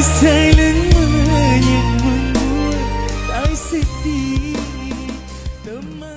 saling menyambut, tak sedih teman.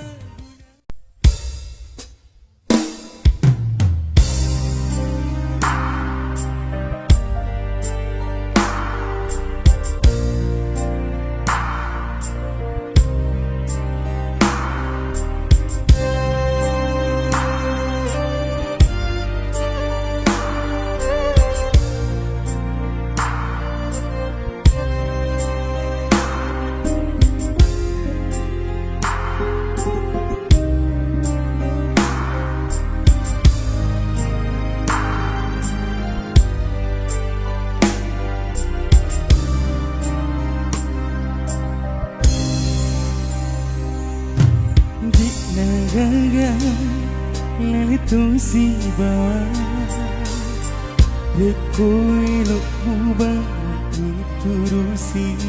Lalitung si bawah dekoi lok mubah diturusi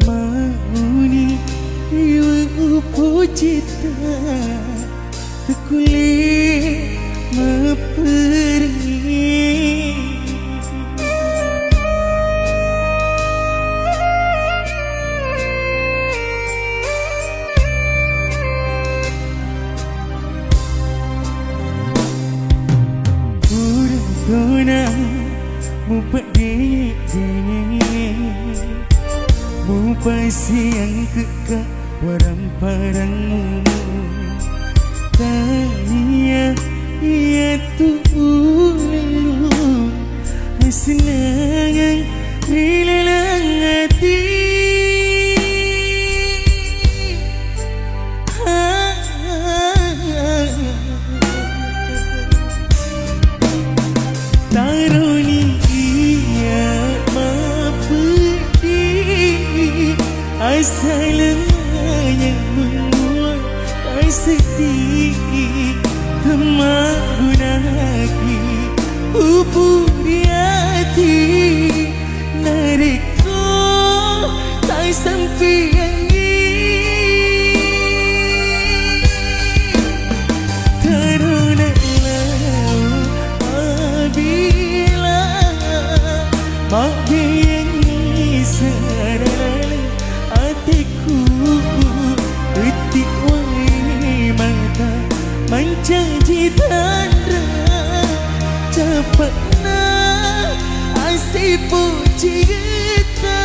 mauni iwa upo cita tekuli memperi. Tuna mupat dini mupai siang kekak warang parangmu tanya ia tulu senang rilelang hati. Saling menyambut, tak sedih teman gunaki upu di hati narikku tak sampai angin terunalah apabila makbini sarang hatiku detik wai mata menjanji tanda cepatnya asyik puji kita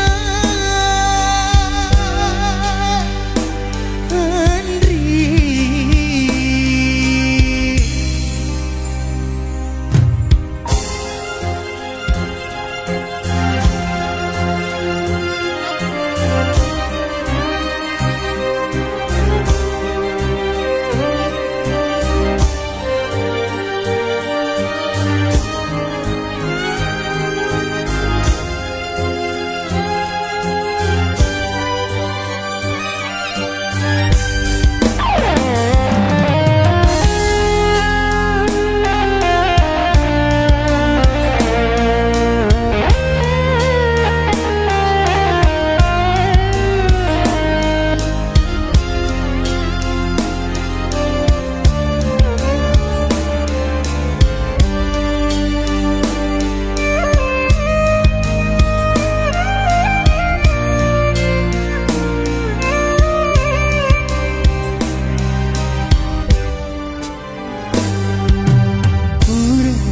Andri.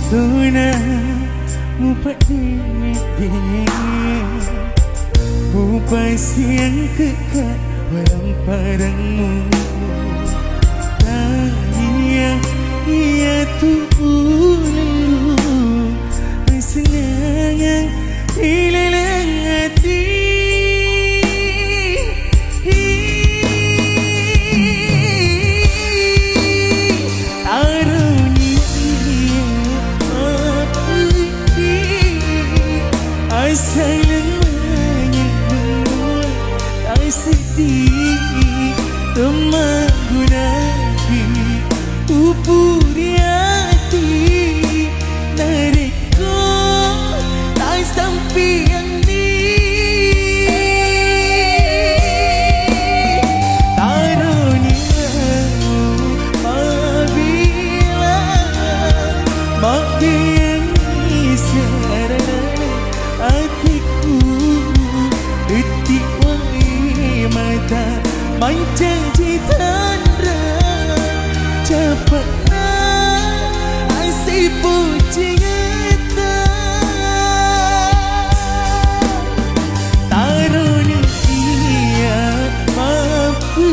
Tuna mupat dini mupai siang kekak warang parangmu tanya ia tulu senang rilelang hati. Saling menyambut, tak sedih teman gunaki upu di hati. menjanji tanda cepatnya si puji ngeta taruni ia mampu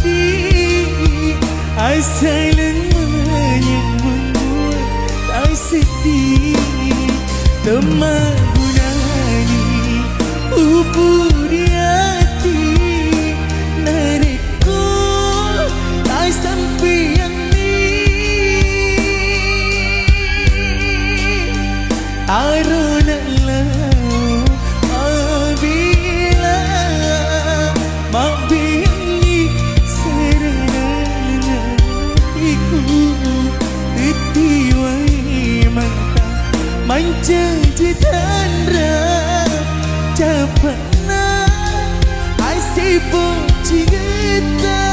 di asalin menyembunyi tak sedih teman gunani ubur hati narikku tak sampai yang Arunlah abila mabili serana iku titiwai mata menjanji tanda cepatna asyik puji kita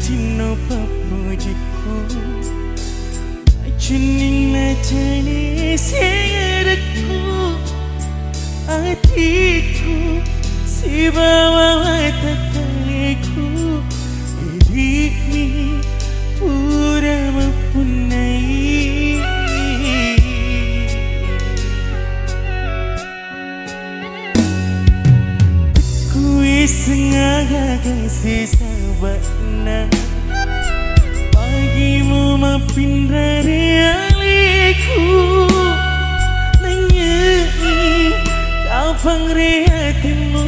Cino papujiku Cunin najani singaraku Hatiku si bawa takaliku Diri pura mempunai Kui sengaja kasih sahabatna Pagimu maafin dari aliku Nanyai kapang reatimu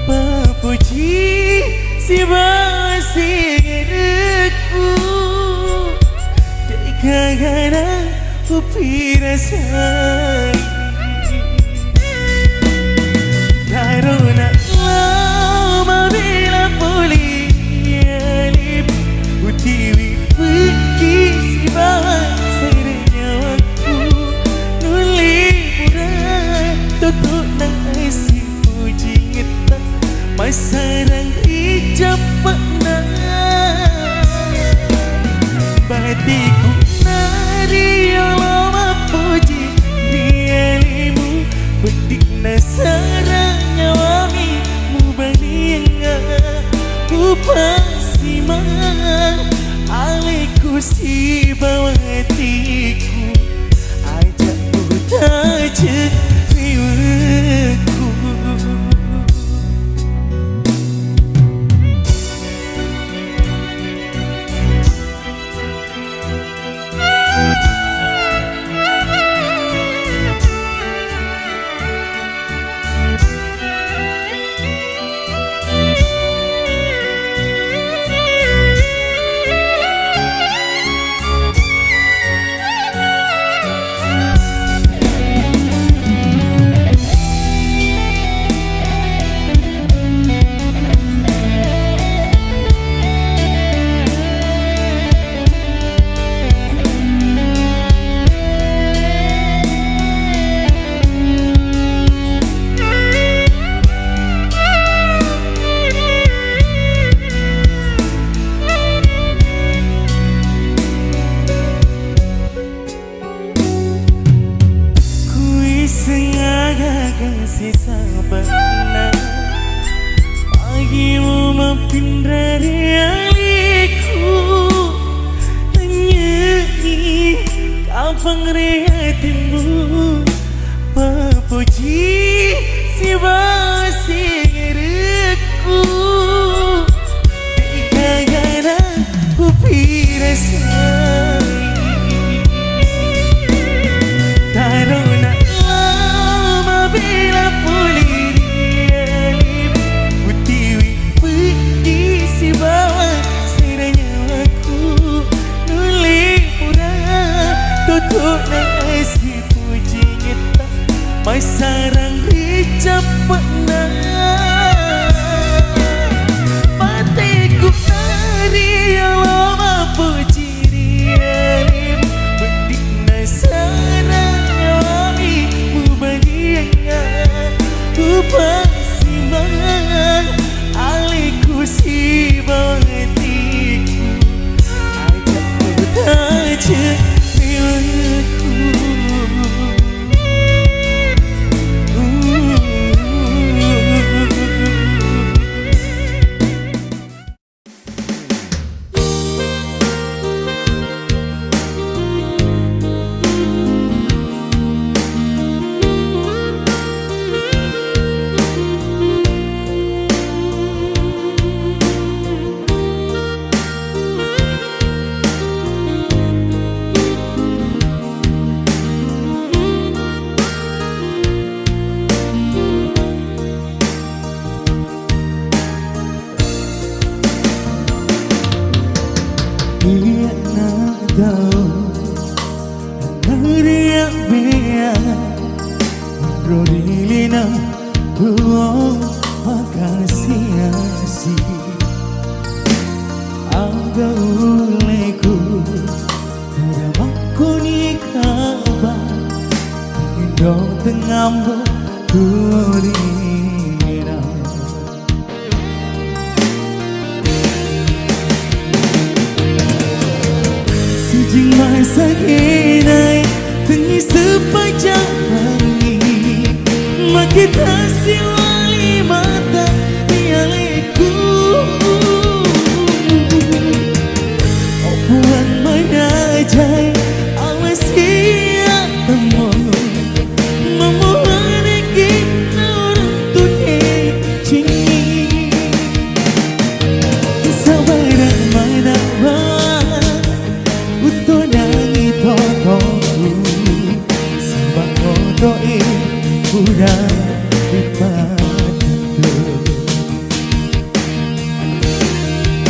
Papuji si basi gedeku Dekagana upira say Karuna lama bila pulih Utiwi pergi si bawa serenyawaku Nuli pura tutup nang isi puji ngeta Masarang hijab pakna Batiku nari Allah puji Dialimu betik nasara nyawami Mubalianga upasi Aliku si bawa hatiku Ajak utaja riwaku tutuk nasi puji nyata mai sarang dicapak na matiku nari lama puji rialim pendik nasarang wami mubadianya upasiman aliku si batiku ajak bertaja milaku.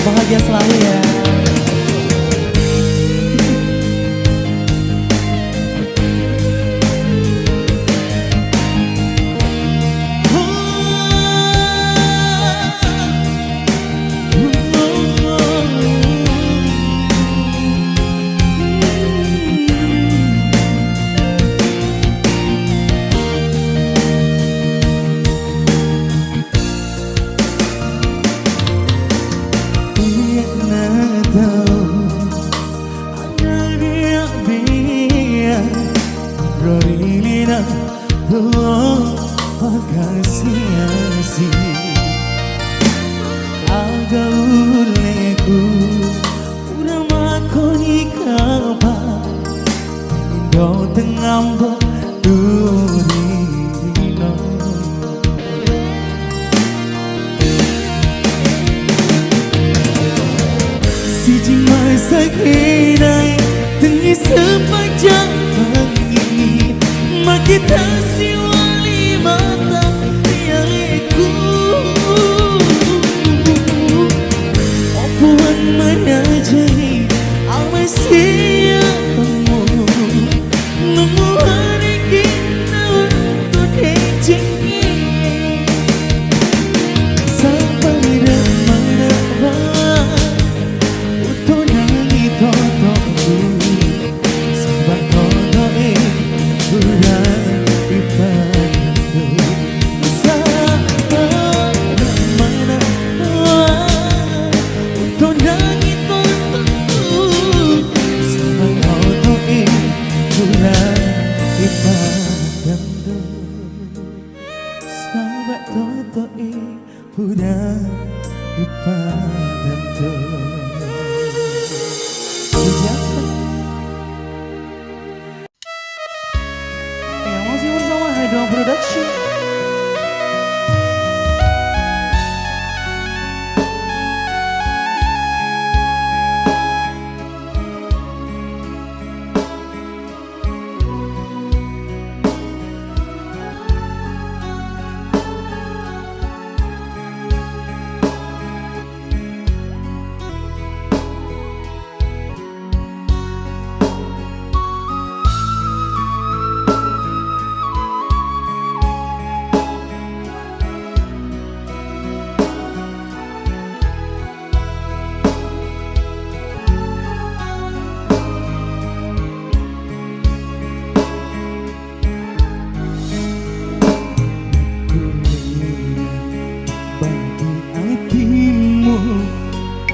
Bahagia selalu ya.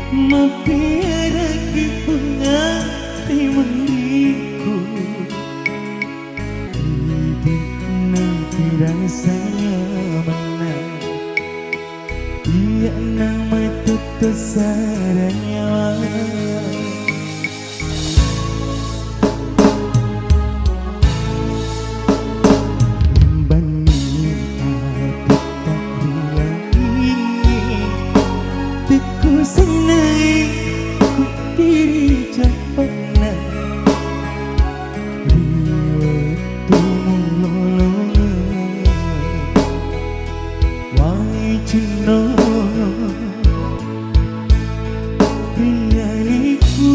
Mapiara kipungati mengiku hidup nanti rasanya menang. Iya nama tutus saranya senai ku diri japana riwatu mulolo wai cino rialiku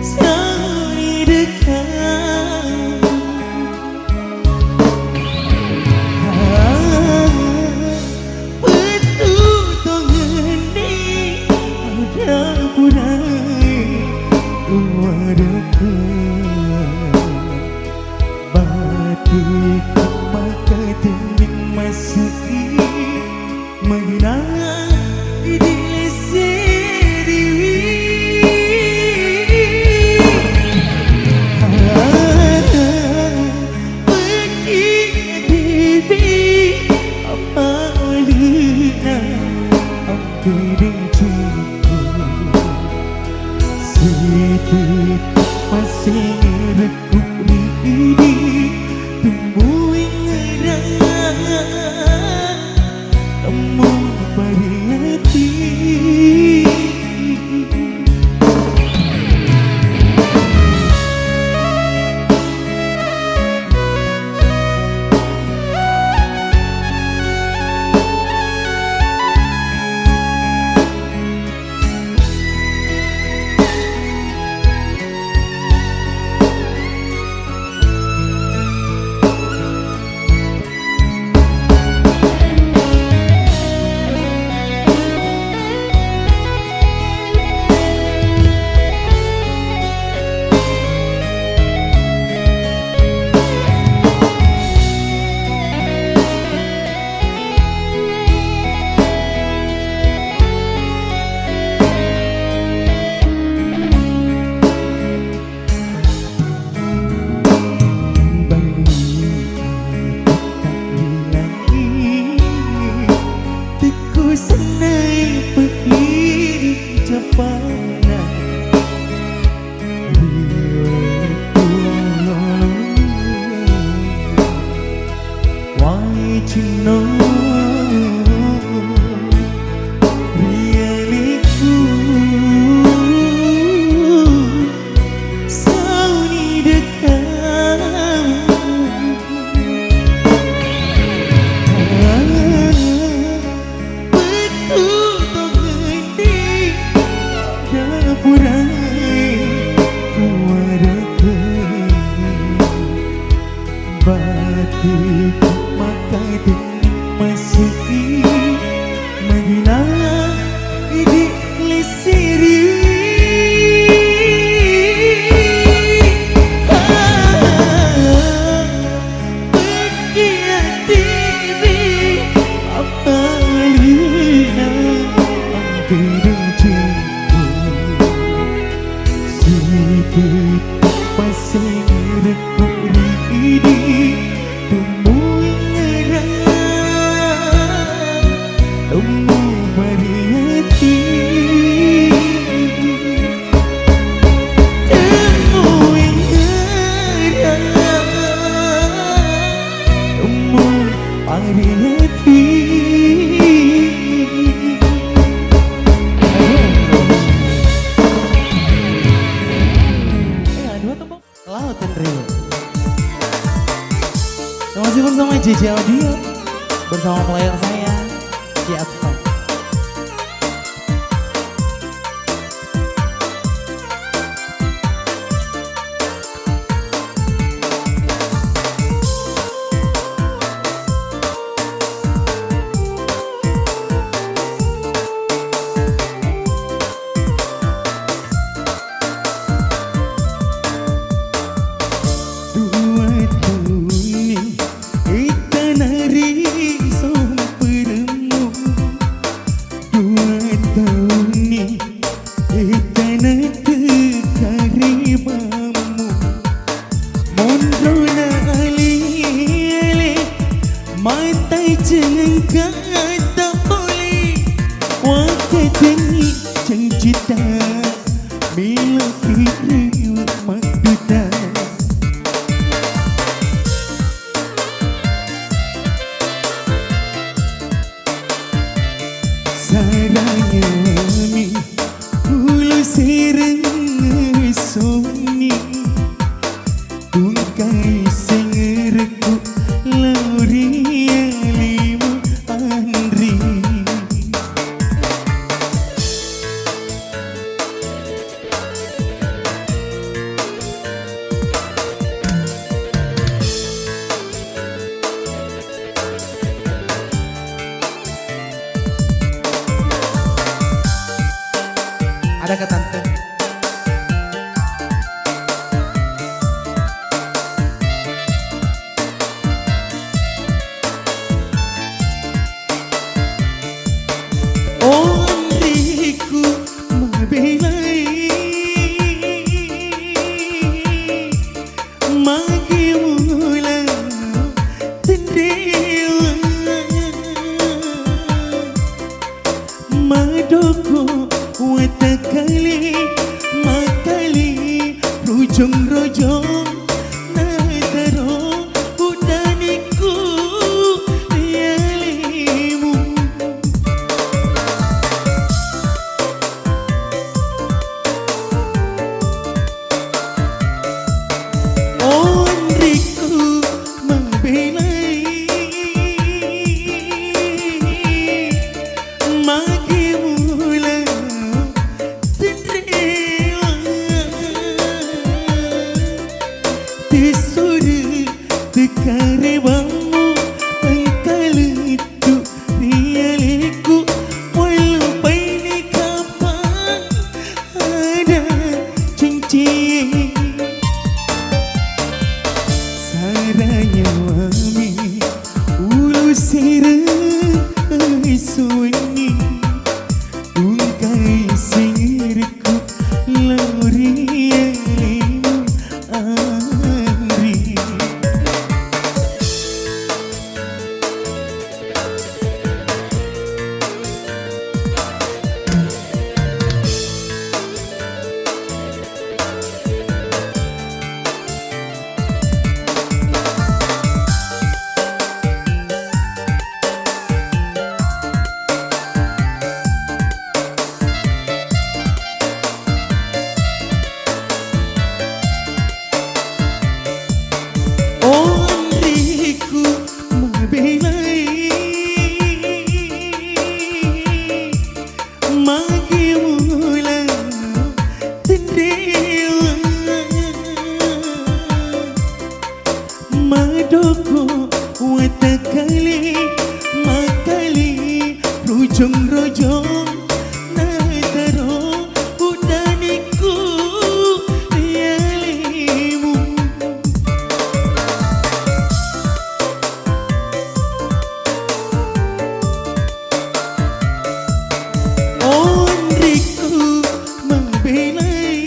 sai dekat batik maka dinding masuki mengenang diri sendiri. Pergi diri apa lina ambil cintaku sedikit masih rekuk diri tumbuh ngerang temu pada hati. Senai pergi japana riwatu wai cino rialiku sauni dekat batik maka dinding masuki mengenang diri sendiri. Pergi diri apa lina ambil cintaku sedikit masih rekuk diri tumbuh ngerang temu pada hati. Temu ngerang temu pada hati. Laut dan Rio. Masih bersama JJ Audio, bersama player saya, J Advan. Kini cita Mila kiri maduta Saranya mi Ulu sireng soni Tungkai sengerku Lauria lima andri Ada ke tante? Oh diriku membelai Maki mula tendewa Madoko watakali makali rujung-rujung nataro udaniku rialimu Ondriku membelai maki mula Tisuri tekarebamu engkalitu rialiku walau baini kapan ada cincin saranya wami ulu sireng sunyi tungkai sirku lauria lima andri Ondriku membelai Maki mula tendewa Madoko watakali makali rujung-rujung nataro udaniku rialimu Ondriku membelai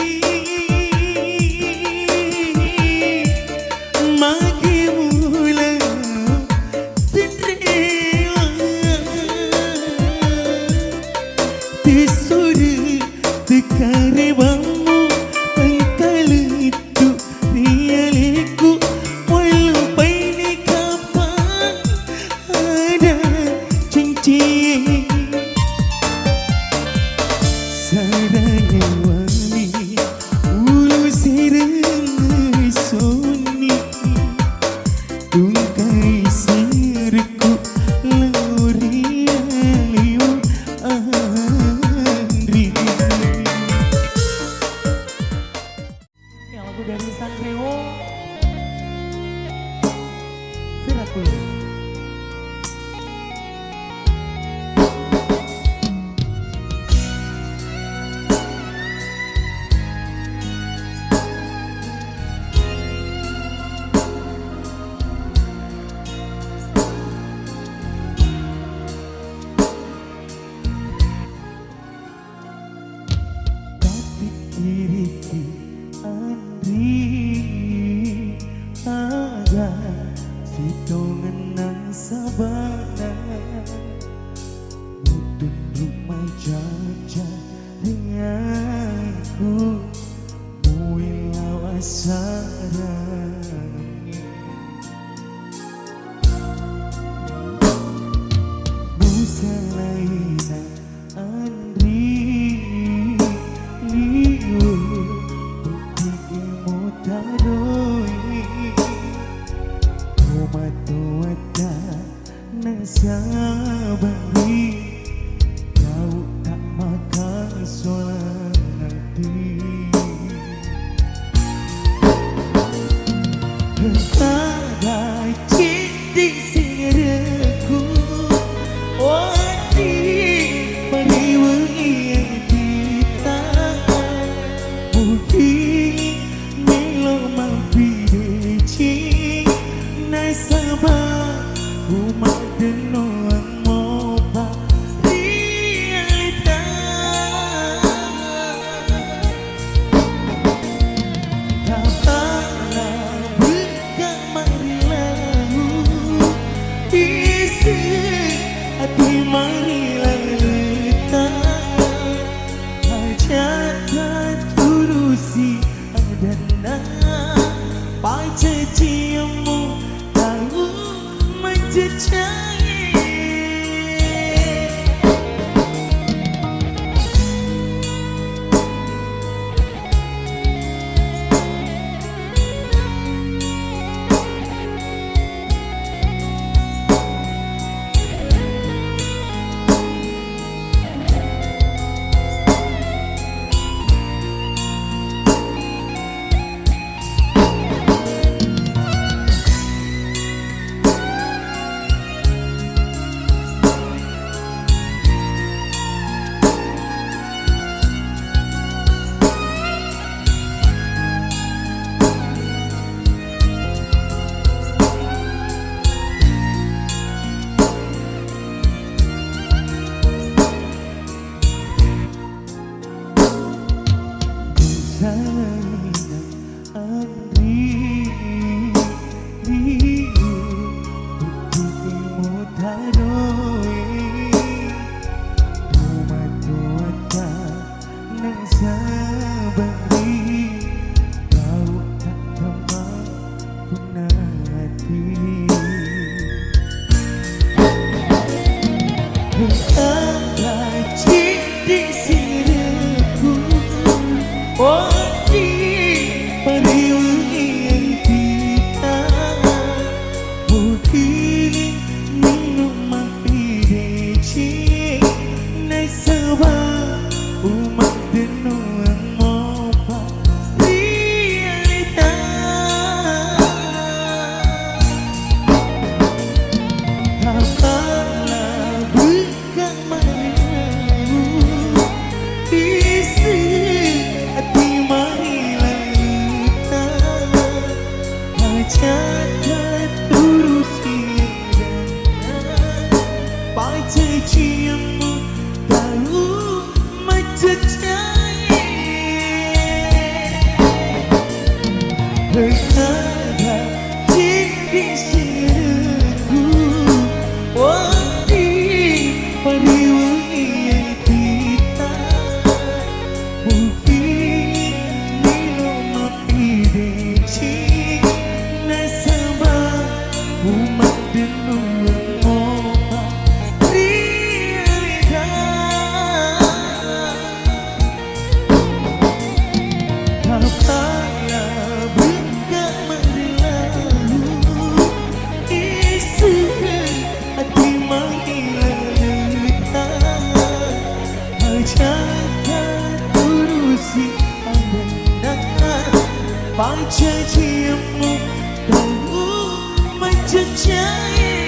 Maki mula tendewa Tisuri tekarebamu engkalitu rialiku walau baini kapan ada cincin Saranya wami ulu sireng soni tungkai sirku lauria lima andri Ini lagu dari Sanreo Virakul Diriku Andri ada sitongan sabana mutun rumah janji selainan Andri liu bukti mutaroi Umatuata nasabari kau tak makan soal nanti Bagai cinta singaraku Wadi pariwangi yang kita Mungkin melo mampideci Nasabah umat denoang mopa realita Hati marilah letak hajatan turusi adana Paca ciamu tahu menjejai Andri liu bukti mutaroi Umatuata nasabari kau tak teman kunati Bagai cinta singaraku Wadi pariwangi yang kita Mungkin minum mampideci Nasabah umat denoang mopa realita Tapalah bukan marilah isi hati marilah letak hajatan turusi adana Paca ciamu tahu menjejai Berkata cinta singaraku Wadi pariwangi yang kita Mungkin milo mampideci Nasabah umat denoang mopa realita Tapalah bukan marilah isi hati marilah letak hajatan turusi adana Paca ciamu tahu menjejai